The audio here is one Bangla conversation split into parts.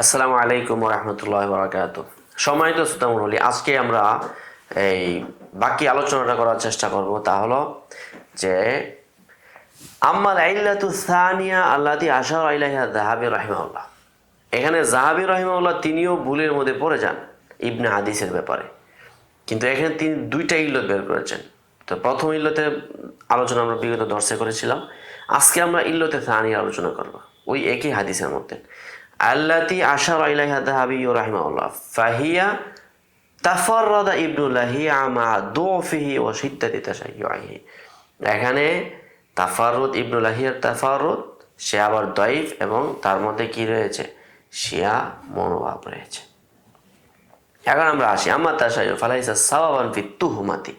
আসসালামু আলাইকুম ওয়া রাহমাতুল্লাহি ওয়া বারাকাতুহু। সম্মানিত শ্রোতা মণ্ডলী, আজকে আমরা এই বাকি আলোচনাটা করার চেষ্টা করব। তা হলো যে আম্মাল ইল্লাতু সানিয়া আল্লাতী আশারা ইলাইহা যাহাবী রাহিমাহুল্লাহ। এখানে যাহাবী রাহিমাহুল্লাহ তিনিও ভুলের মধ্যে পড়ে যান ইবনে হাদিসের ব্যাপারে, কিন্তু এখানে তিনি দুইটা ইল্লত বের করেছেন। তো প্রথম ইল্লতের আলোচনা আমরা বিগত দর্শে করেছিলাম। আজকে আমরা ইল্লতে সানিয়া আলোচনা করব ওই একই হাদিসের মধ্যে। আল্লাতী আশারা ইলাইহা যাহাবী রাহিমাহুল্লাহ ফাহিয়া তাফাররাদা ইবনু লাহিয়া মা দুফিহি ওয়া শিদ্দাতি তাশাইয়ুহি। এখানে তাফাররুদ ইবনু লাহিয়ার তাফাররুদ, সে আবার দাইফ এবং তার মধ্যে কি রয়েছে, শিয়া মনোভাব রয়েছে। এখন আমরা আসি আম্মা তাশাইয়ু ফালাইসা সাওয়াবান ফি তুহমাতি।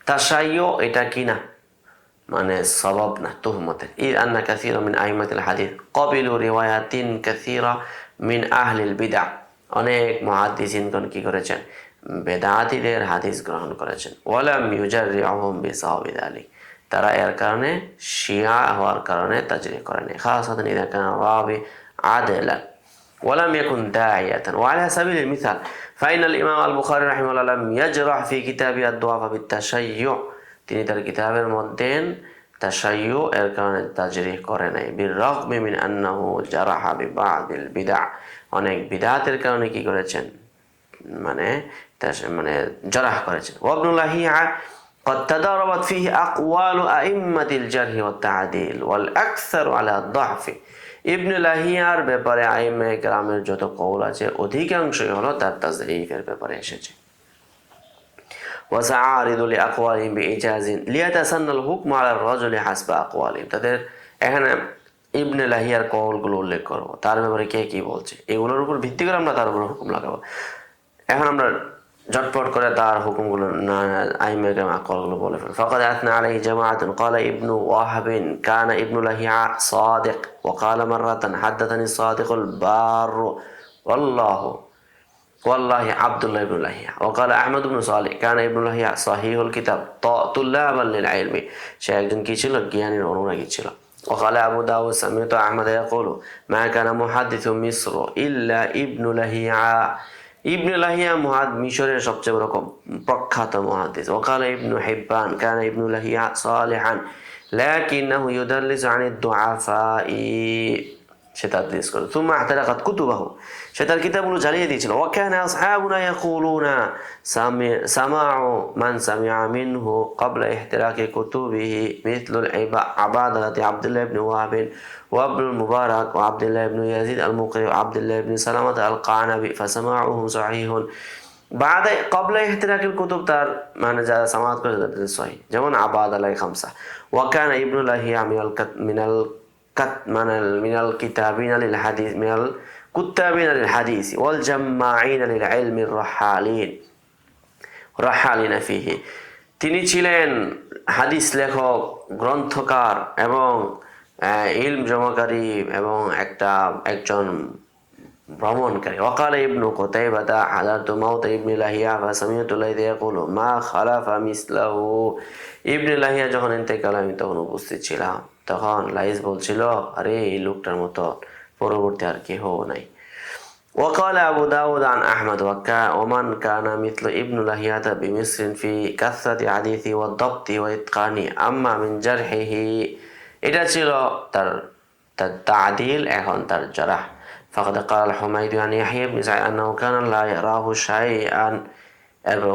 তাশাইয়ু এটা কি না, মানে সবাব না তুহমতের। ই আন্না কাসীরা মিন আইমাতিল হাদিস ক্বাবিলু রিওয়ায়াতিন কাসীরা মিন আহলিল বিদআহ। অনেক মুহাদ্দিসিনগণ কি করেছেন, বেদাতীদের হাদিস গ্রহণ করেছেন। ওয়ালাম ইউজাররিহুম বিসাওয়াবি যালিক, তারা এর কারণে শিয়া হওয়ার কারণে তাজরিহ করেনি। খাসাতান ইযা কানা রাবি আদলান ওয়ালাম ইয়াকুন দাইয়াতান। ওয়ালা সাবিলিল মিসাল ফাইনাল ইমাম আল বুখারী রাহিমাহুল্লাহ লাম ইয়াজরাহ ফি কিতাবি আদ-দুআফা বিত-তাশাইয়ু। তিনি তার কিতাবের মধ্যে তাশাইয়ু এর কারণে তাজরিহ করে নাই। বির-রাগমি মিন আন্নাহু জারাহা বিবাদিল বিদআ, অনেক বিদআতের কারণে কি করেছেন, মানে মানে জারাহ করেছেন। ওয়াবনুল লাহিয়া قد تضاربت فيه أقوال أئمة الجرح والتعديل والأكثر على الضعف। ইবনে লাহিয়ার ব্যাপারে আইম্মায়ে কেরামের যত কওল আছে অধিকাংশই হলো তার তাজরিফের ব্যাপারে এসেছে। وسأعرض لأقوالهم بإيجاز ليتسنى الحكم على الرجل حسب أقوالهم। তাদের এখানে ইবনে লাহিয়ার কওলগুলো উল্লেখ করব, তার ব্যাপারে কে কি বলছে, এগুলোর উপর ভিত্তি করে আমরা তার উপর হুকুম লাগাবো। এখন আমরা ঝটপট করে তার হুকুমগুলো আইম্মায়ে কেরাম আকওয়ালগুলো বলে ফেলি। ফাকাদ আথনা আলাইহি জামাআতুন ক্বালা ইবনু ওয়াহাবিন কানা ইবনু লাহিয়া সাদিক ওয়া ক্বালা মাররাতান হাদাথানি সাদিকুল বার ওয়াল্লাহি আব্দুল্লাহ ইবনু লাহিয়া ওয়া ক্বালা আহমদ ইবনু সালিহ কানা ইবনু লাহিয়া সাহিহুল কিতাব তুল্লাবান লিল ইলমি, সে একজন কি ছিল, জ্ঞানের অনুরাগী ছিল। ওয়া ক্বালা আবু দাউদ সামি'তু আহমদ ইয়াকুলু মা কানা মুহাদ্দিসু মিসর ইল্লা ইবনু লাহিয়া। ইবনে লাহিয়া মিশরের সবচেয়ে বড় প্রখ্যাত মুহাদ্দিস। ওয়াকালা ইবনু হিব্বান কানা ইবনু লাহিয়া সালিহান লাকিন্নাহু ইউদাল্লিসু আনিদ দুআফাই, সে তাদলিস করে। সুম্মা আহতারাকাত কুতুবাহু, সে তার কিতাবগুলো জ্বালিয়ে দিয়েছিল। ওয়া কানা আসহাবুনা ইয়াকুলুনা সামাউ মান সামিআ মিনহু ক্বাবলা ইহতিরাকি কুতুবিহি মিথলুল আবাদাতি আব্দুল্লাহ ইবনে ওয়াহাব وابن المبارك وعبد الله بن يزيد المقري وعبد الله بن سلامة القعنبي فسماعهم صحيح بعد قبل احتراق الكتب তার মানে যারা সামাত করে তাদের সহিহ, যেমন আবাদ আলাই খামসা। ওয়াকানা ইবনু লাহিয়া মিনাল কিতাবিনা লিল হাদিস মিনাল কুত্তাবিনা লিল হাদিস ওয়াল জাম্মাঈনা লিল ইলমি রাহালিনা ফিহি। তিনি ছিলেন হাদিস লেখক, গ্রন্থকার এবং ইলম জমাকারী এবং একজন ভ্রমণকারী। ওয়াকালা ইবনু কুতাইবাতা হাদারতু মাউতা ইবনে লাহিয়া ফাসামি'তু লাইথা ইয়াকুলু মা খালাফা মিসলাহু। ইবনে লাহিয়া যখন ইন্তেকাল, আমি তখন উপস্থিত ছিলাম, তখন লাইস বলছিল, আরে এই লোকটার মতো পরবর্তী আর কেহ নাই। وقال أبو داود عن أحمد ومن كان مثل ابن لهيعة بمصر في كثرة حديثه والضبط وإتقانه أما من جرحه এটা ছিল তার তা'দীল, এখন তার জারাহ। ফাকাদ ক্বালা আল-হুমায়দি আন ইয়াহইয়া ইবনে সাঈদ আন্নাহু কানা লা ইয়ারাহু শাইআন।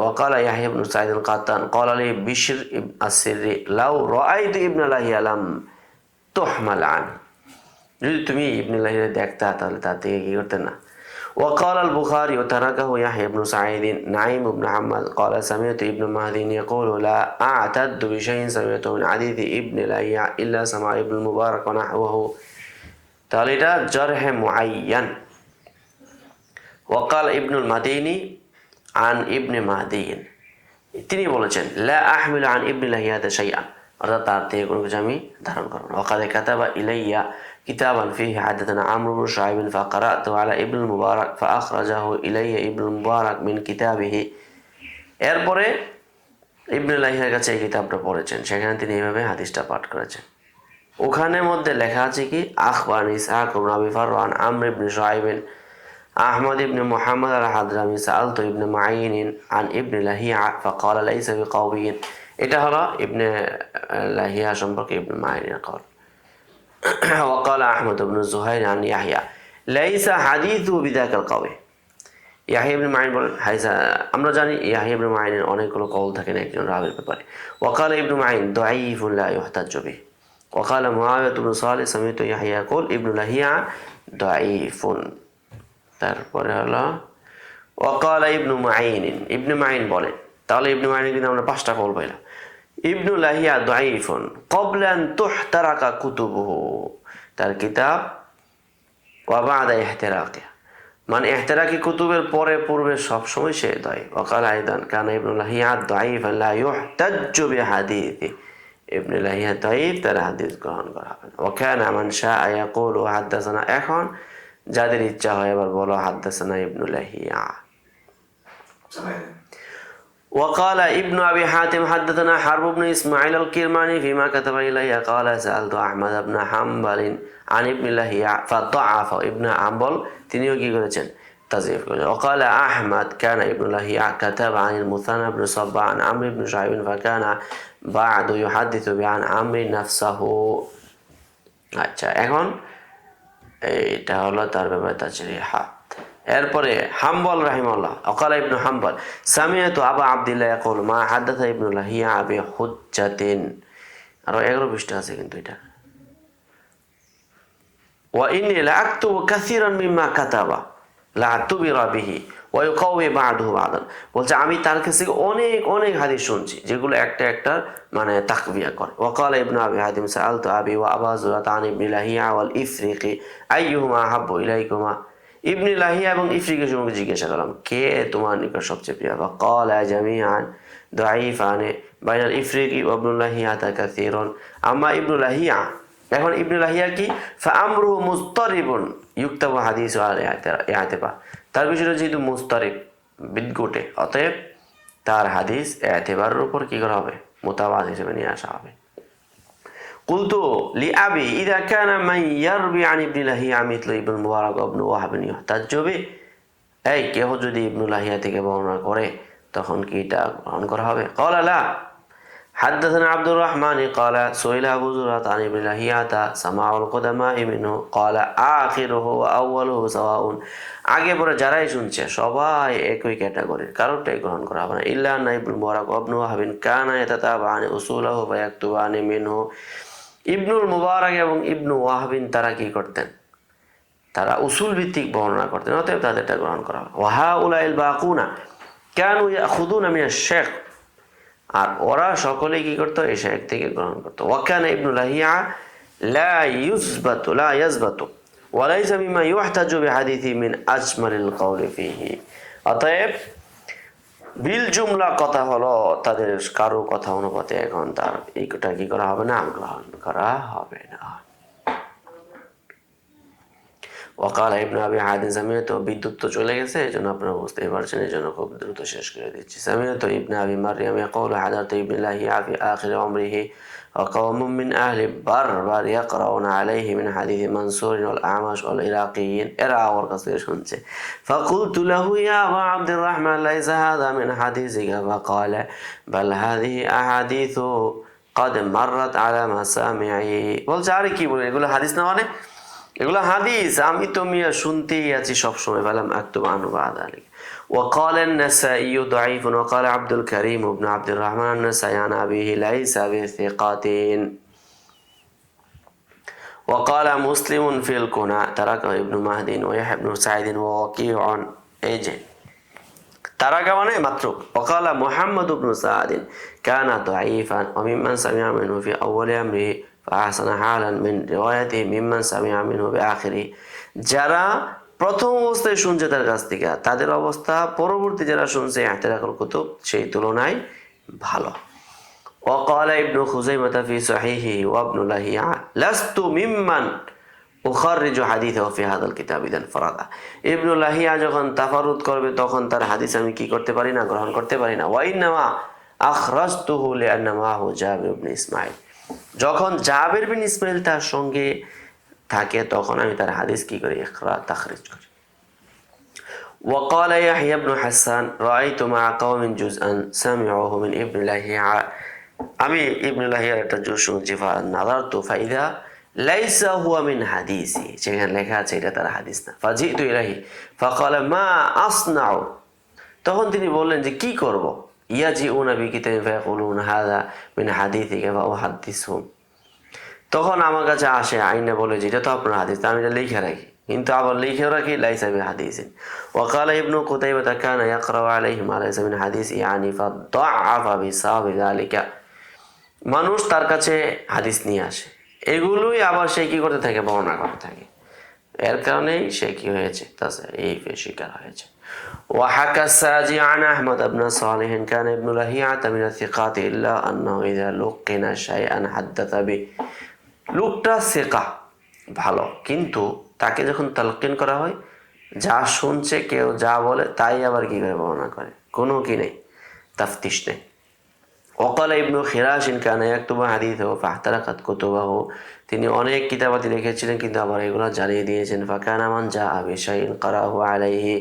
ওয়া ক্বালা ইয়াহইয়া ইবনে সাঈদ আল-কাত্তান ক্বালা লি বিশর আস-সিররি লাউ রাআইতু ইবনে লাহিয়া লাম তুহমাল আন। যদি তুমি ইবনে লাহিয়া দেখতা তাহলে তার থেকে কি করতে না। وقال البخاري وتركه يحيى بن سعيد نعيم بن حماد قال سمعت ابن مهدي يقول لا أعتد بشيء سمعته من حديث ابن لهيعة إلا سمع ابن المبارك ونحوه। তাহলে এটা জরহ মুআয়্যান। وقال ابن المديني عن ابن مهدي, তিনি বলেছেন লা আহমিলু আন ইবনে লাহিয়াতা শাইআন, অর্থাৎ তার থেকে কোনো কিছু আমি ধারণ করব না। ওয়াকাদ কাতাবা ইলাইয়া কিতাবান ফিহি হাদাথানা আমর ইবনে শুআইব ফাকারাতু আলা ইবনুল মুবারাক ফাআখরাজাহু ইলাইয়া ইবনুল মুবারাক মিন কিতাবিহি। এরপরে ইবনে লাহিয়ার কাছে এই কিতাবটা পড়েছেন, সেখানে তিনি এইভাবে হাদিসটা পাঠ করেছেন। ওখানের মধ্যে লেখা আছে কি, আখবারনি ইসহাক ইবনে আবি ফারওয়ান আমর ইবনে শুআইব أحمد بن محمد الحضرمي سألت ابن معين عن ابن لهيعة فقال ليس بقوي এটা হলো ইবনে লাহিয়া সম্পর্কে ইবনে মাইনের কল وقال أحمد بن الزهير عن يحيى ليس حديثه بذاك القوي ইয়াহিয়া ইবনে মাইন বলেন হাইসা আমরা জানি ইয়াহিয়া ইবনে মাইনের অনেকগুলো কল থাকে না একজন রাবির ব্যাপারে وقال ابن معين ضعيف لا يحتج به وقال معاوية بن صالح سمعت يحيى يقول ابن لهيعة ضعيف তারপরে হলো وقال ابن معين ইবনে মাইন বলেন তাহলে ইবনে মাইনের কিন্তু আমরা 5টা কল পাইলাম ইবনু লাহিয়া দাঈফুন ক্বাবলা আন তুহতারাকা কুতুবুহু তার কিতাব ওয়া বা'দা ইহতিরাকিহা মানে ইহতিরাকি কুতুবের পরে পূর্বে সব সময় সে দায়ী ওয়াকাল আইদান কানা ইবনু লাহিয়া দাঈফান লা ইহতাজ্জু বিহাদিসি ইবনু লাহিয়া দাঈফ তার হাদিস গ্রহণ করা হবে না ওয়া কানা মান শাআ ইয়াকুলু হাদাসানা এখন যাদের ইচ্ছা হয় আবার বলো হাদাসানা ইবনু লাহিয়া وقال ابن أبي حاتم حدثنا حرب بن إسماعيل الكرماني فيما كتب إلي قال سألت أحمد بن حنبل عن ابن لهيعة فضعف ابن حنبل تنيو كي করেছেন تضعيف وقال أحمد كان ابن لهيعة كتب عن المثنى بن صبا عن عمرو بن شعيب فكان بعد يحدث عن عمرو نفسه আচ্ছা এখন এটা হলো তার ব্যাপারে তাজরিহ এরপরে হাম্বল রাহিমাহুল্লাহ ওয়াকালা ইবনু হাম্বল সামিআতু আবা আব্দুল্লাহ ইয়াকুল মা হাদাথা ইবনু লাহিয়া আবি হুজ্জাতিন আর 11 পৃষ্ঠা আছে কিন্তু এটা ওয়া ইন্নী লা আকতুবু কাসীরান মিম্মা কাতাবা লা তুবিরা বিহি ওয়া ইউকাউই বা'দুহু বা'দান বলছে আমি তার কাছে অনেক অনেক হাদিস শুনছি যেগুলো একটা একটা মানে তাকবিয়া করে ওয়াকালা ইবনু আবি হাতিম সাআলতু আবি ওয়া আবা যুরাত আন ইবনি লাহিয়া ওয়াল ইফরিকি আইয়ুহুমা আহাব্বু ইলাইকুমা ইবনে লাহিয়া এবং ইফরিকের সম্পর্কে জিজ্ঞাসা করলাম কে তোমার নিকট সবচেয়ে প্রিয় ফাকালা জামিআন দাঈফান বাইনাল ইফরিকি ওয়া ইবনে লাহিয়া কাসীরুন আম্মা ইবনে লাহিয়া এখন ইবনে লাহিয়া কি ফাআমরুহু মুস্তারিবুন ইউক্তাবু হাদিসু আলা ইআতিবা তার বিষয়টা যেহেতু মুস্তারিব বিদঘটে অতএব তার হাদিস ইআতিবারের উপর কি করা হবে মুতাবাদ হিসেবে নিয়ে আসা হবে قلت لأبي إذا كان من يروي عن ابن لهيعة مثل ابن المبارك وابن وهب يحتج به এই কেহ যদি ইবনু লাহিয়া থেকে বর্ণনা করে তখন কি এটা গ্রহণ করা হবে قال لا حدثنا عبد الرحمن قال سئل أبو زرعة عن ابن لهيعة سماع القدماء منه قال آخره وأوله سواء আগে পরে যারাই শুনছে সবাই একই ক্যাটাগরির কারোরটাই গ্রহণ করা হবে না ইল্লা আন্না ইবনুল মুবারাক ওয়া ইবনু ওয়াহাব কানা ইয়াতাতাবাআন উসুলাহু ওয়া ইয়াকতুবান মিনহু ইবনুল মুবারাক এবং ইবনু ওয়াহাবিন তারা কি করতেন তারা উসুল ভিত্তিক বর্ণনা করতেন অতএব তাদেরটা গ্রহণ করা হবে ওয়া হাউলাইল বাকুনা কানু ইয়াখুদুনা মিনাশ শাইখ আর ওরা সকলেই কি করতো এই শাইখ থেকে গ্রহণ করতো ওয়া কানা ইবনু লাহিয়া লা ইয়াজবাতু ওয়া লাইসা মিম্মা ইউহতাজু বিহাদিসি মিন আজমালিল কওলি ফিহি অতএব বিল জুমলা কথা হলো তাদের কারো কথা অনুপাতে এখন তার এইটা কি করা হবে না গ্রহণ করা হবে না ওয়াকাল ইবনে আবি হাদিম সামিআতু বিদ্যুৎ তো চলে গেছে এজন্য আপনারা বুঝতেই পারছেন এজন্য খুব দ্রুত শেষ করে দিচ্ছি সামিআতু ইবনে আবি মারইয়াম ইয়াকুলু হাদারতু ইবনে লাহিয়া ফি আখির উমরিহি وقوم من أهل بربر يقرؤون عليه من حديث منصور والأعمش والعراقيين إرى ورقصير شنسي فقلت له يا أبا عبد الرحمن ليس هذا من حديثك فقال بل هذه أحاديث قد مرت على مسامعي বলছে আরে কি বলে এগুলো হাদিস না মানে এগুলো হাদিস আমি তো মিয়া শুনতেই আছি সব সময় বললাম আক্তুব আনহু বাদ আলিক وقال النسائي ضعيف وقال عبد الكريم بن عبد الرحمن النسائي عن أبيه ليس بثقة وقال مسلم في الكنى ترك ابن مهدي ويحيى بن سعيد ووكيع ايجي ترك মানে মাতরুক وقال محمد بن سعد كان ضعيفا وممن سمع منه في أول أمره فأحسن حالا من روايته ممن سمع منه بآخره যারা প্রথম অবস্থায় শুনছে তার কাছ থেকে তাদের অবস্থা পরবর্তী যারা শুনছে ইহতিরাকুল কুতুব সেই তুলনায় ভালো وقال ابن خزيمة في صحيحه وابن لهيعة لست ممن أخرج حديثه في هذا الكتاب إذا انفرد ابن لهيعة যখন তাফারুদ করবে তখন তার হাদিস আমি কি করতে পারি না গ্রহণ করতে পারি না وإنما أخرجته لأن معه جابر بن إسماعيل যখন জাবির বিন ইসমাইল তার সঙ্গে থাকে তখন আমি তার হাদিস কি করি ইখরা তাখরিজ করি وقال يحيى بن حسان رأيت مع قوم جزءا سمعوه من ابن لهيعة আমি ইবনে লাহিয়ার একটা জুজ শুনছি নাযারতু ফাইদা লাইসা হুয়া মিন হাদিসি, সেখানে লেখা আছে এটা তার হাদিস না। ফাজিতু ইলাইহি ফাকালা মা আসনাউ, তখন তিনি বললেন যে কি করব। ইয়াজিউনা বিকিতাবিন ফায়াকুলুন হাযা মিন হাদিসিকা ফাউহাদ্দিসহুম, তখন আমার কাছে আসে আইনে বলে যে এটা তো আপনার হাদিস, আমি এটা লিখে রাখি, কিন্তু আবার লিখে রাখি লাইসা বি হাদিসিন। ওয়াকালা ইবনু কুতাইবা কানা ইয়াকরাউ আলাইহি মা লাইসা মিন হাদিস ইয়ানি ফাদাআফা বিসাবি যালিকা, মানুষ তার কাছে হাদিস নিয়ে আসে, এগুলোই আবার সে কি করতে থাকে, বর্ণনা করতে থাকে, এর কারণেই সে কি হয়েছে, এই শিকার হয়েছে। وحكى الساجي عن أحمد بن صالح كان ابن لهيعة من الثقات إلا أنه إذا لقن شيئا حدث به, লোকটা সিকা ভালো, কিন্তু তাকে যখন তালকিন করা হয়, যা শুনছে কেউ যা বলে তাই আবার কি করে বর্ণনা করে, কোনো কি নেই, তাফতিশ নেই। ওকালা ইবনু খিরাশিন কানা ইয়াকতুবু হাদিসাহু ফাহতারাকাত কুতুবাহু, তিনি অনেক কিতাবাতি লিখেছিলেন কিন্তু আবার এগুলো জ্বালিয়ে দিয়েছেন। ফাকানা মান জাআ বিশাইইন কারাহু আলাইহি,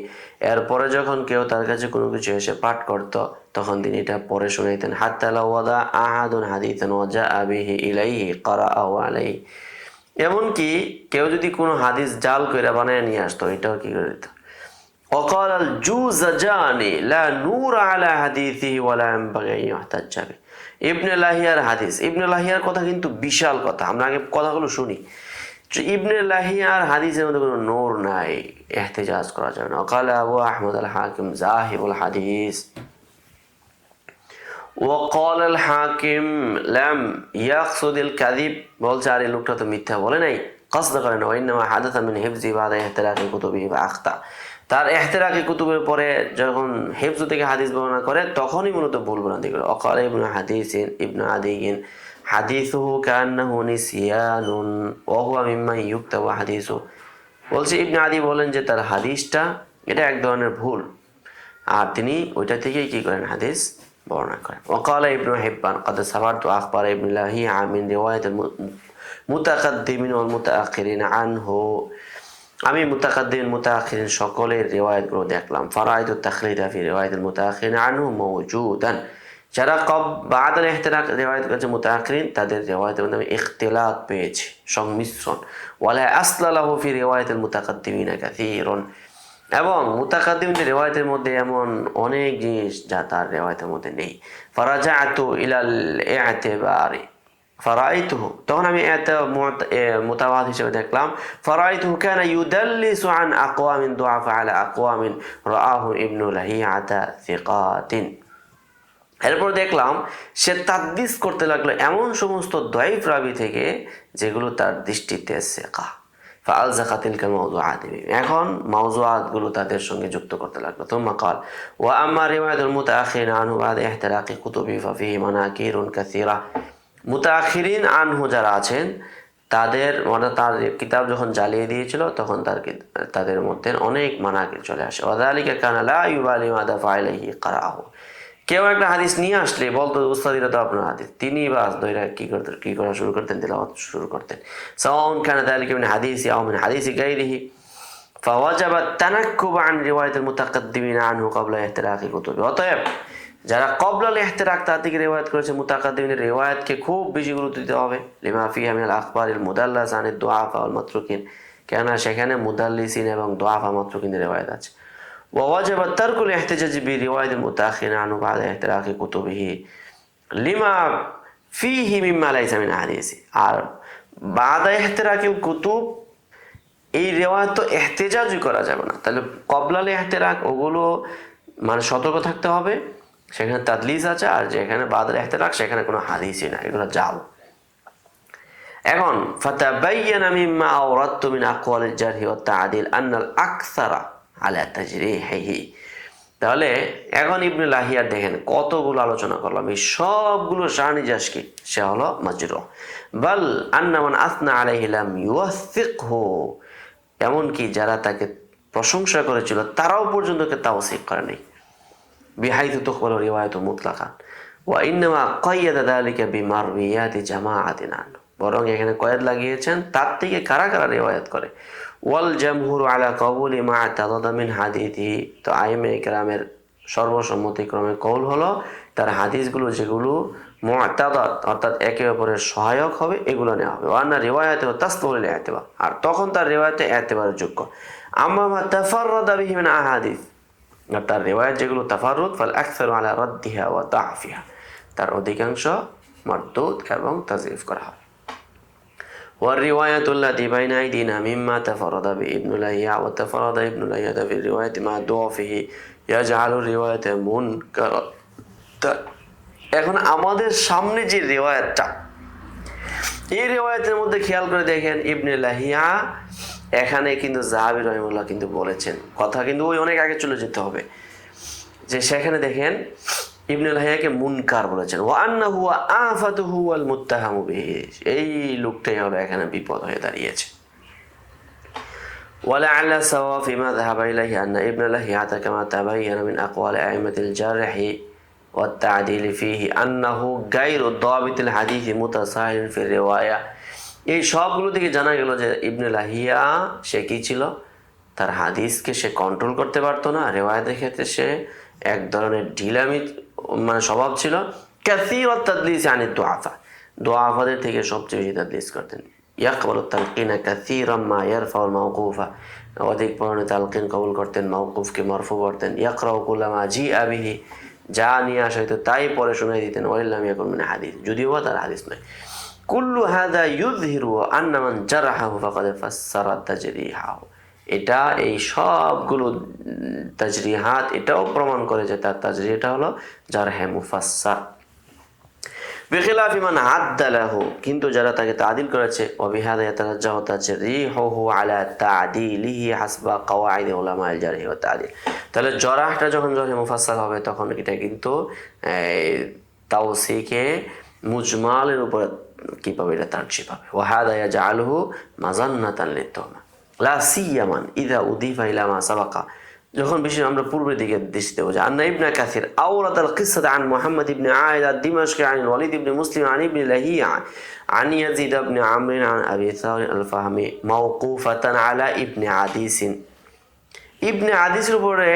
এরপরে যখন কেউ তার কাছে কোনো কিছু এসে পাঠ করত তখন তিনি এটা পড়ে শুনাইতেন। হাত্তা লাউ ওয়াদা আহাদুন হাদিসান ওয়া জাআ বিহি ইলাইহি কারাহু আলাইহি, এমনকি কেউ যদি কোনো হাদিস জাল করে বানায় নিয়ে আসতো এটাও কি করে দিত। وقال الجوزجاني لا نور على حديثه ولا ينبغي أن يحتج به, ইবনে লাহিয়ার হাদিস, ইবনে লাহিয়ার কথা কিন্তু বিশাল কথা, আমরা আগে কথাগুলো শুনি। ইবনে লাহিয়ার হাদিসের মধ্যে কোনো নূর নাই, ইহতিজাজ করা যাবে না। وقال أبو أحمد الحاكم ذاهب الحديث وقال الحاكم لم يقصد الكذب, বলছে আর এই লোকটা তো মিথ্যা বলে নাই, কসদ করে না। وإنما حدث من حفظ بعد احتراق كتبه فأخطأ, তার ইহতিরাকি কুতুবের পরে যখন হিফজ থেকে হাদিস বর্ণনা করে তখনই মূলত ভুল ভ্রান্তি করে। অকাল ইবনু হাদিসিন ইবনু আদিয়িন হাদিসুহু কান্নাহু নিসিয়ানুন ওয়া হুয়া মিম্মা ইউক্তাবু হাদিসু, বলছে ইবনে আদি বলেন যে তার হাদিসটা এটা এক ধরনের ভুল, আর তিনি ওইটা থেকেই কি করেন, হাদিস বর্ণনা করেন। ওকাল ইবনু হিব্বান قد سمعت أخبار ابن لهيعة من رواية المتقدمين والمتأخرين عنه, আমি মুতাকাদ্দিমিন মুতাআখিরিন সকলের রিওয়ায়াতগুলো দেখলাম। ফারাইতু তাখলিদা ফি রিওয়ায়াতিল মুতাআখিরিন আনহু মাওজুদান, যারা বাদাল ইহতিরাক রিওয়ায়াত করেছে মুতাআখিরিন তাদের রিওয়ায়াতের মধ্যে আমি ইখতিলাত পেয়েছি, সংমিশ্রণ। ওয়ালা আসলা লাহু ফি রিওয়ায়াতিল মুতাকাদ্দিমিনা কাসীরুন, এবং মুতাকাদ্দিমিনদের রিওয়ায়াতের মধ্যে এমন অনেক জিনিস যা তার রিওয়ায়াতের মধ্যে নেই। ফারাজাতু ইলাল ইতিবারি ফারাইতুহু, তখন আমি এটা মুতাওয়াত হিসেবে দেখলাম। ফারাইতুহু কানা ইউদাল্লিসু আন আকওয়ামিন দুআফা আলা আকওয়ামিন রাআহু ইবনু লাহিয়াতা সিকাতিন, এরপর দেখলাম সে তাদলিস করতে লাগলো এমন সমস্ত দাঈফ রাবি থেকে যেগুলো তার দৃষ্টিতে সিকা। ফাআলযাকা তিলকা মাওযুআত, এখন মাওযুআতগুলো তাদের সঙ্গে যুক্ত করতে লাগলো। তুম্মা ক্বাল ওয়া আম্মা রিওয়ায়াতুল মুতাআখিরিন আনহু বা'দা ইহতিরাকি কুতুবি ফাফিহি মানাকিরুন কাসীরা, মুতাআখিরিন আনহু যারা আছেন তাদের মানে তার কিতাব যখন জ্বালিয়ে দিয়েছিল তখন তাদের মধ্যে অনেক মানাকির চলে আসে। ওয়াযালিকা কানা লা ইউবালি মা দাফা ইলাইহি কারাহু, কেউ একটা হাদিস নিয়ে আসলে বলতো উস্তাদ এটা তো আপনার হাদিস, তিনি বাস দইরা কি করা শুরু করতেন, তিলাওয়াত শুরু করতেন। সাওয়াউন কানা যালিকা মিন হাদিসি আও মিন হাদিসি গায়রিহি ফাওয়াজাবা তানাক্কুব আন রিওয়ায়াতিল মুতাকাদ্দিমিন আনহু ক্বাবলা ইহতিরাকি কুতুবি, অতএব যারা কবলাল ইহতিরাক তার থেকে রিওয়ায়াত করেছে মুতাকাদ্দিমিনের রিওয়ায়াতকে খুব বেশি গুরুত্ব দিতে হবে। লিমা ফিহা মিনাল আখবারিল মুদাল্লাস আনিদ দুআফা ওয়াল মাতরুকিন, কেননা সেখানে মুদাল্লিসিন এবং দুআফা মাতরুকিনের রিওয়ায়াত আছে। ওয়া ওয়াজিবা তারকুল ইহতিজাজ বি রিওয়ায়াতিল মুতাআখিরিন আনহু বা'দা ইহতিরাকি কুতুবিহি লিমা ফিহি মিম্মা লাইসা মিন হাদিসি, আর বা'দা ইহতিরাকিল কুতুব এই রিওয়ায়াত তো ইহতিজাজই করা যাবে না, তাহলে কবলাল ইহতিরাক ওগুলো মানে সতর্ক থাকতে হবে, সেখানে তাদলিস আছে, আর যেখানে বাদাল ইহতিরাক সেখানে কোনো হাদিসই না, এগুলো যাও। এখন ফাতাবায়্যানা মিম্মা আওরাদতু মিন আকওয়ালিল জারহি ওয়াত তা'দিল আন্নাল আকসারা আলা তাজরিহিহি, তাহলে এখন ইবনে লাহিয়ার দেখেন কতগুলো আলোচনা করলাম, এই সবগুলো শানিজাস কি, সে হলো মাজরুহ। বাল আন্না মান আসনা আলাইহি লাম ইউয়াসসিকহু, এমনকি যারা তাকে প্রশংসা করেছিল তারাও পর্যন্ত তাওসীক করে নাই। বিহাইথু তুকবালু রিওয়ায়াতু মুতলাকান ওয়া ইন্নামা কাইয়াদা যালিকা বিমারউইয়াতি জামাআতিন আনহু, বরং এখানে কয়েদ লাগিয়েছেন তার থেকে কারা কারা রিওয়ায়াত করে। ওয়াল জামহুর আলা কবুলি মা তাদাদা মিন হাদিথি, তো আইমে কেরামের সর্বসম্মতিক্রমে কৌল হলো তার হাদিসগুলো যেগুলো মুতাদাদ অর্থাৎ একে অপরের সহায়ক হবে এগুলো নেওয়া হবে। ওয়ান্না রিওয়ায়াতে তাসলুল ইতিবার, আর তখন তার রিওয়ায়াতে এতেবারের যোগ্য। আম্মা মা তাফাররাদা বিহি মিন আহাদিস, আর তার রিওয়ায়াত যেগুলো তাফাররুদ ফাল আকসারু আলা রাদ্দিহা ওয়া তা'ফিহা, তার অধিকাংশ মারদুদ এবং তাযঈফ করা হয়। والرواية التي بين أيدينا مما تفرد بابن لهيعة وتفرد ابن لهيعة في الرواية مع ضعفه يجعل الرواية منكرة। এখন আমাদের সামনে যে রিওয়ায়াতটা, এই রিওয়ায়াতের মধ্যে খেয়াল করে দেখেন ইবনে লাহিয়া এখানে কিন্তু যাহাবী রাহিমাহুল্লাহ কিন্তু বলেছেন কথা, কিন্তু ওই অনেক আগে চলে যেতে হবে, যে সেখানে দেখেন ইবনে লাহিয়াকে মুনকার বলেছেন। ওয়া আন্নাহু আফাতুহু ওয়াল মুত্তাহামু বিহি, এই লোকটাই হলো এখানে বিপদ হয়ে দাঁড়িয়েছে। ولعل الصواب فيما ذهب إليه أن ابن لهيعة كما تبين من أقوال أئمة الجرح والتعديل فيه أنه غير ضابط الحديث متساهل في الرواية। এই সবগুলো থেকে জানা গেল যে ইবনে লাহিয়া সে কি ছিল, তার হাদিসকে সে কন্ট্রোল করতে পারতো না, রিওয়ায়াতের ক্ষেত্রে সে এক ধরনের ঢিলামি মানে স্বভাব ছিল। কাসীরাত তাদলিস আনি দুআফা, দুআফাদের থেকে সবচেয়ে বেশি তাদলিস করতেন। ইয়াকবালু তালকিনা কাসীরাম মা ইয়ারফাউল মাওকুফা, অধিক পরিমাণে তালকিন কবুল করতেন, মাওকুফকে মারফু করতেন। ইয়াকরাউ কুল্লা মা জিআ বিহি, যা নিয়ে আসা হয়তো তাই পরে শোনাই দিতেন। ওয়াইল্লাম ইয়াকুন মিন হাদিস, যদিও বা তার হাদিস নয়। কুল্লু হাদা ইউযহিরু আন্না মান জারাহাহু ফাকাদ ফাসসারা তাজরিহাহু, এটা এই সবগুলো তাজরিহাত এটাও প্রমাণ করে যে তার তাজরিহটা হলো জারহে মুফাসসার। বিখিলাফি মান আদ্দা লাহু, কিন্তু যারা তাকে তাদিল করেছে, ওয়া বিহাদা ইয়াতারাজ্জাহু তাজরিহুহু আলা তা'দিলিহি হাসবা কওয়াইদ উলামাল জারহি ওয়া তা'দিল। তাহলে জরাহটা যখন জারহে মুফাসসাল হবে তখন এটা কিন্তু তাওসিকে মুজমালের উপর কি পাবে, এটা তারজিহ পাবে। ওয়া হাদা ইয়াজআলুহু মাযান্নাতান লিত-তুহমা লা সিয়ামান ইযা উদিফা ইলা মা সাবাকা, যখন বেশি আমরা পূর্বের দিকে দৃষ্টি দেবো। যে আন্না ইবনে কাসির আওরাদাল কিসসাত আন মুহাম্মদ ইবনে আইদ আদ-দিমাশকি আন ওয়ালিদ ইবনে মুসলিম আন ইবনে লাহিয়া আন ইয়াজিদ ইবনে আমর আন আবি সাউর আল-ফাহমি মাওকুফাতান আলা ইবনে আদিসিন, ইবনে আদিসের উপরে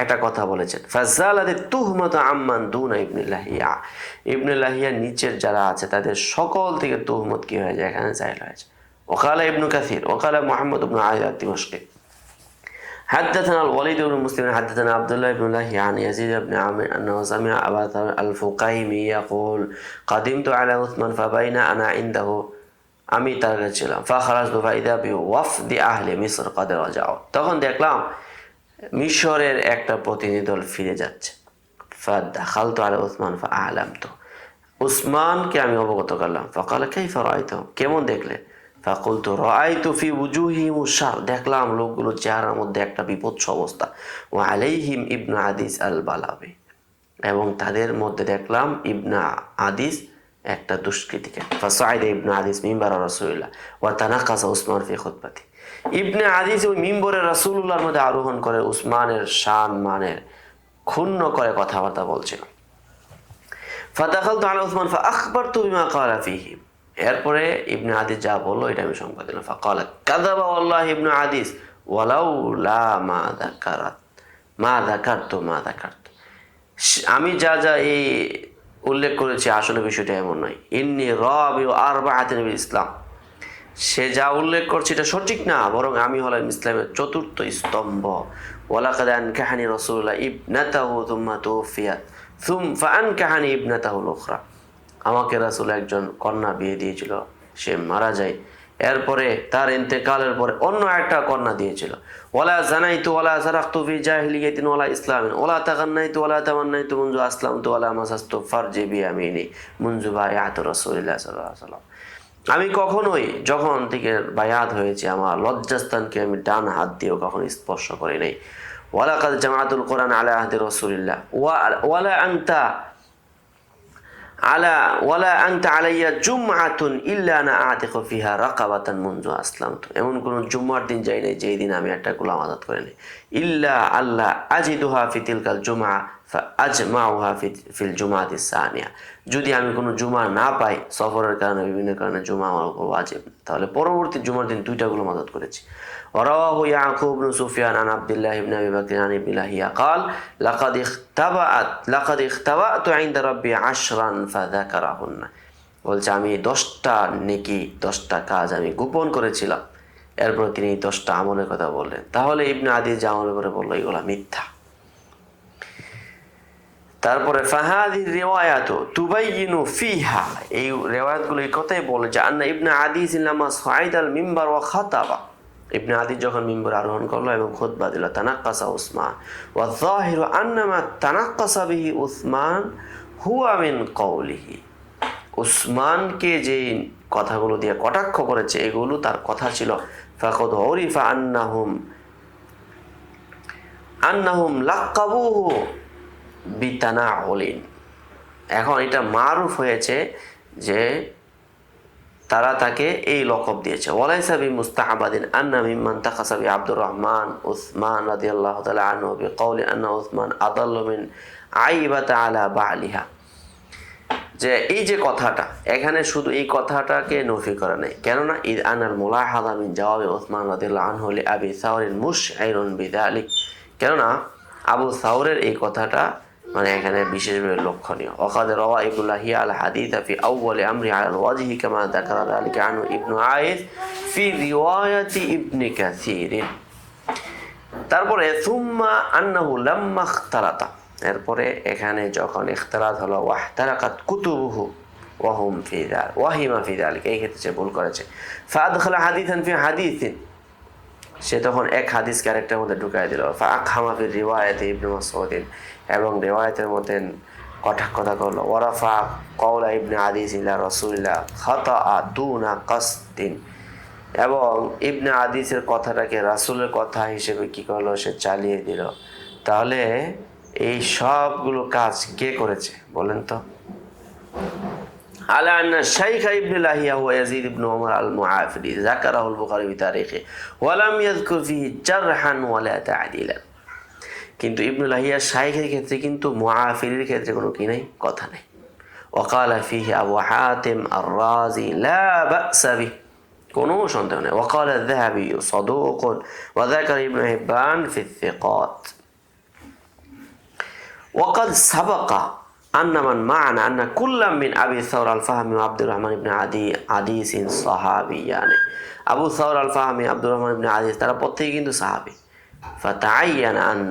একটা কথা বলেছেন। ফাজালাত তুহমাতু আম্মান দুনা ইবনে লাহিয়া, ইবনে লাহিয়া নিচের যারা আছে তাদের সকল থেকে তুহমত কি হয়ে যায়, এখানে জায়েজ হয়ে যায়। ওয়াকালা ইবনে কাসির ওয়াকালা মুহাম্মদ ইবনে আইদ আদ-দিমাশকি حدثنا الوليد بن مسلم حدثنا عبد الله بن لهيعة عن يزيد بن عامر أنه سمع أبا ثور الفقيمي يقول قدمت على عثمان فبين أنا عنده আমি তার কাছে ছিলাম। ফাখারাজতু ফাইদা বিওয়াফদি আহলি মিসর قد رجعوا, তখন দেখলাম মিশরের একটা প্রতিনিধি দল ফিরে যাচ্ছে। ফাদাখালতু আলা উসমান ফাআলামতু, উসমানকে আমি অবগত করলাম। ফাকাল কাইফা রাআইতু, কেমন দেখলে? ফাকুলতু রাআইতু ফি উজুহিহিম শার, দেখলাম লোকগুলো চেহারার মধ্যে একটা বিপৎস অবস্থা। ওয়া আলাইহিম ইবনু আদিস আল বালাবি, এবং তাদের মধ্যে দেখলাম ইবনা আদিস একটা দুষ্কৃতিকে। ফাসাইদা ইবনু আদিস মিম্বার রাসূলুল্লাহ ওয়া তানাকাসা উসমান ফি খুতবাতি, ইবনে আদিস ওই মিম্বরে রাসূলুল্লাহর মধ্যে আরোহণ করে উসমানের শান মানের ক্ষুণ্ণ করে কথাবার্তা বলছিল। ফাদাখালতু আলা উসমান ফাআখবারতু বিমা ক্বালা ফীহি, এরপরে ইবনে আদিস যা বললো এটা আমি সংবাদ দিলাম। ফাকালা কাযাবা ওয়াল্লাহি ইবনু আদিস ওয়ালাউলা মা যাকারতু, আমি যা যা এই উল্লেখ করেছি আসলে বিষয়টা এমন নয়। ইন্নী রাবিউ আরবাআতিন বিল ইসলাম, সে যা উল্লেখ করছে এটা সঠিক না, বরং আমি হলাম ইসলামের চতুর্থ স্তম্ভ। ওয়ালাকাদ আনকাহানি রাসূলুল্লাহ ইবনাতাহু সুম্মা তুওফিয়াত ফাআনকাহানি ইবনাতাহুল উখরা, আমাকে রাসূল একজন কন্যা বিয়ে দিয়েছিল, সে মারা যায়, এরপরে তার ইন্তেকালের পরে অন্য একটা কন্যা দিয়েছিল। ওয়ালা জানাইতু ওয়ালা সারাকতু ফি জাহিলিয়াতিন ওয়ালা ইসলামিন ওয়ালা তাগান্নাইতু ওয়ালা তামান্নাইতু মুনযু আসলামতু ওয়ালা মাসাস্তু ফারজি বিয়ামিনি মুনযু বায়াতু রাসূলিল্লাহ সাল্লাল্লাহু আলাইহি ওয়াসাল্লাম, আমি কখনোই যখন থেকে বায়াত হয়েছে আমার লজ্জাস্থানকে আমি ডান হাত দিয়েও কখনো স্পর্শ করি নাই। ওয়ালাকাদ জামাআতুল কোরআন আলা আহদি রাসূলিল্লাহ ওয়ালা আনতা আলাইয়া জুমআতুন ইল্লা আনা আতিকু ফিহা রাকাবাতান মুনযু আসলামতু, এমন কোন জুম্মার দিন যাই নাই যেই দিন আমি একটা গোলাম আজাদ করে নিই। ইল্লা আল্লাহ আজিদুহা ফি তিলকাল জুমআ ফাআজমাউহা ফিল জুমআতিস সানিয়া, যদি আমি কোনো জুমা না পাই, সফরের কারণে বিভিন্ন কারণে জুমা আমার উপর ওয়াজিব, তাহলে পরবর্তী জুমার দিন দুইটাগুলো মাদত করেছি। ওয়ারাওয়াহু ইয়াকুব ইবনে সুফিয়ান আন আব্দুল্লাহ ইবনে আবি বকর আন ইবনে লাহিয়া قال লাকাদ ইখতাবাতু ইনদা রাব্বি 10 ফাযাকারাহুন্না, বলছে আমি 10টা নেকি 10টা কাজ আমি গোপন করেছিলাম, এরপর তিনি 10টা আমলের কথা বললেন। তাহলে ইবনে আদি যে আমলের করে বললো এগুলা মিথ্যা। তারপরে ফাহাদি রিওয়ায়াতু তুবাইয়িনু ফিহা, এই রিওয়ায়াতগুলো এই কথাই বলে যে আন্না ইবনে আদি লাম্মা সাইদাল মিম্বার ওয়া খাতাবা, ইবনে আদি যখন মিম্বর আরোহণ করলো এবং খুতবা দিল, তানাক্কাসা উসমান ওয়া যাহিরু আন্নামা তানাক্কাসা বিহি উসমান হুয়া মিন কওলিহি, উসমানকে যে কথাগুলো দিয়ে কটাক্ষ করেছে এগুলো তার কথা ছিল। ফাকাদ উরিফা আন্নাহুম লাক্কাবুহু বিতানাউলিন, এখন এটা মারুফ হয়েছে যে তারা তাকে এই লকব দিয়েছে। ওয়ালাইসা বিমুস্তাহবাদিন আন্না মিম্মান তাখাসা বি আব্দুর রহমান উসমান রাদিয়াল্লাহু তাআলা আনহু বিকাউলি আন্না উসমান আদাল্লু মিন আইবাতা আলা বালিহা, যে এই যে কথাটা এখানে শুধু এই কথাটাকে নফি করা নেই, কেননা ইদ আনাল মুলাহাযা মিন জওয়াবি উসমান রাদিয়াল্লাহু আনহু লি আবি সাউরিন মুশআইরুন বিযালিক, কেননা আবু সাউরের এই কথাটা মানে এখানে বিশেষভাবে লক্ষণীয়। ওয়াকাদ রাওয়া ইবনে লাহিয়া আল হাদিস ফি আউয়ালি আমরি আল ওয়াজহি কামা যাকারা যালিকা আনহু ইবনু আইস ফি রিওয়ায়াতি ইবনে কাসির। তারপরে সুম্মা আন্নাহু লাম্মা ইখতালাতা, এরপরে এখানে যখন ইখতিলাত হলো ওয়াহতারাকাত কুতুবুহু ওয়াহুম ফি যালিক ওয়াহিমা ফি যালিক, এই ক্ষেত্রে সে ভুল করেছে। ফাআদখালা হাদিসান ফি হাদিসিন, সে তখন এক হাদিস ক্যারেক্টারের মধ্যে ঢুকাই দিল। ফাআকহামা ফি রিওয়ায়াতি ইবনে মাসউদিন, এবং রিওয়ায়াতের মধ্যে কথা করলো। ওয়ারাফা কওলা ইবনে আদিস ইলা রাসূলিল্লাহ খাতাআ দুনা কাসদিন, এবং ইবনে আদিসের কথাটাকে রাসূলের কথা হিসেবে কি করলো, সে চালিয়ে দিল। তাহলে এই সবগুলো কাজ কে করেছে বলেন তো? আলা আন্না শাইখ ইবনে লাহিয়া ওয়া ইয়াজিদ ইবনে উমর আল মুআফিরি যাকারাহুল বুখারী ফি তারিখে ওয়া লাম ইয়াযকুর ফিহি জারহান ওয়ালা তা'দীলান, কিন্তু ইবনে লাহিয়া শাইখের ক্ষেত্রে কিন্তু মুআফিরির ক্ষেত্রে কোনো কি নাই, কথা নাই। ওয়া ক্বালা ফিহি আবু হাতিম আর-রাজি লা বা'সা বিহি, কোনো সন্দেহ নেই। ওয়া ক্বালা আয-যাহাবী সাদূকুন ওয়া যাকারা ইবনে হিব্বান ফি আথ-থিকাত। ওয়াকাদ সাবাকা আন্না মান মা'না আন্না কুল্লাম মিন আবি সাউর আল ফাহমি ওয়া আব্দুর রহমান ইবনে আদিসিন সাহাবিয়ান, আবু সাউর আল ফাহমি, আব্দুর রহমান ইবনে আদিস, তারা প্রত্যেকেই কিন্তু সাহাবী। ফাতাআয়্যানা আন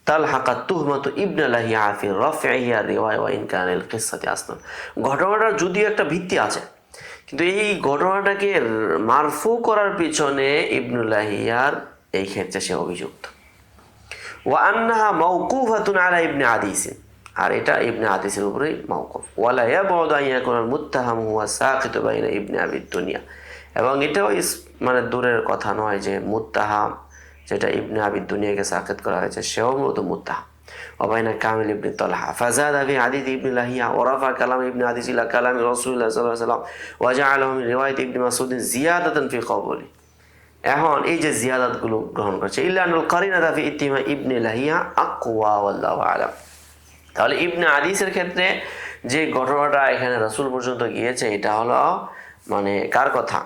তালহাকা তুহমাতু ইবনে লাহিয়া ফি রাফইহি আর-রিওয়ায়া ওয়া ইন কানা লিল কিসসাতি আসনান, ঘটনাটার যদিও একটা ভিত্তি আছে, কিন্তু এই ঘটনাটাকে মারফু করার পিছনে ইবনে লাহিয়ার এই ক্ষেত্রে সে অভিযুক্ত। ওয়া আন্নাহা মাওকুফাতুন আলা ইবনে আদিস, আর এটা ইবনে আদিসের উপরেই মাওকুফ। ওয়ালা ইয়াবউদু আন ইয়াকুনাল মুত্তাহাম হুয়া সাকিতু বাইনা ইবনে আবি দুনিয়া, এবং এটাও মানে দূরের কথা নয় যে মুত্তাহাম যেটা ইবনে আবি দুনিয়াকে সাকিত করা হয়েছে সেও মূলত মুত্তাহাম। ওয়া বাইনা কামিল ইবনে তালহা ফাজাদা ফি হাদিস ইবনে লাহিয়া ওয়া রাফা কালাম ইবনে আদিস ইলা কালাম রাসূলুল্লাহ সাল্লাল্লাহু আলাইহি ওয়াসাল্লাম ওয়া জাআলাহু মিন রিওয়ায়াত ইবনে মাসউদ জিয়াদাতান ফি কওলি, এখন এই যে জিয়াদাতগুলো গ্রহণ করছে। ইল্লা আনুল কারিনাতা ফি ইতিমা ইবনে লাহিয়া আকওয়া ওয়াল্লাহু আ'লাম, তাহলে ইবনে আদিসের ক্ষেত্রে যে ঘটনাটা এখানে রাসূল পর্যন্ত গিয়েছে এটা হলো মানে কার কথা?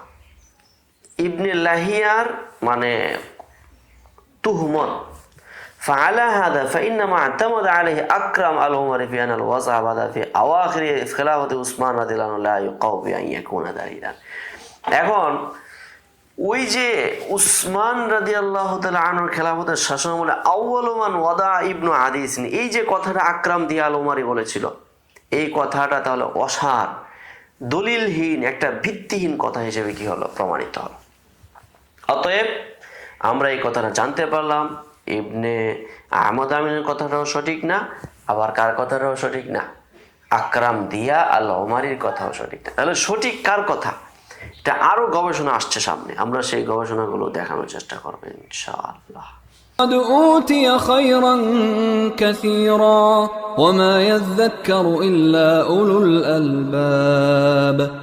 ইবনে লাহিয়ার মানে তুহমত। ফাআলা হাদা ফাইন্নামা আ'তামাদা আলাইহি আকরাম আল উমরি ফি আনাল ওয়াসা বাদা ফি আওয়াখির খিলাফাতি উসমান রাদিয়াল্লাহু আনহু লা ইয়াকাউ বি আন ইয়াকুনা দালিলান, এখন ওই যে উসমান রাদিয়াল্লাহু তাআলা আনহুর খেলাফতের শাসনামলে আউয়ালু মান ওয়াদা ইবনু আদিস, এই যে কথাটা আকরাম দিয়া আল উমারি বলেছিল, এই কথাটা তাহলে অসার দলিলহীন একটা ভিত্তিহীন কথা হিসেবে কি হলো, প্রমাণিত হলো। অতএব আমরা এই কথাটা জানতে পারলাম ইবনে আহমদ আমিনের কথাটাও সঠিক না, আবার কার কথাটাও সঠিক না, আকরাম দিয়া আল উমারির কথাও সঠিক না। তাহলে সঠিক কার কথা, এটা আরো গবেষণা আসছে সামনে, আমরা সেই গবেষণাগুলো দেখানোর চেষ্টা করব ইনশাআল্লাহ। قد أوتي خيرا كثيرا وما يذكر إلا أولو الألباب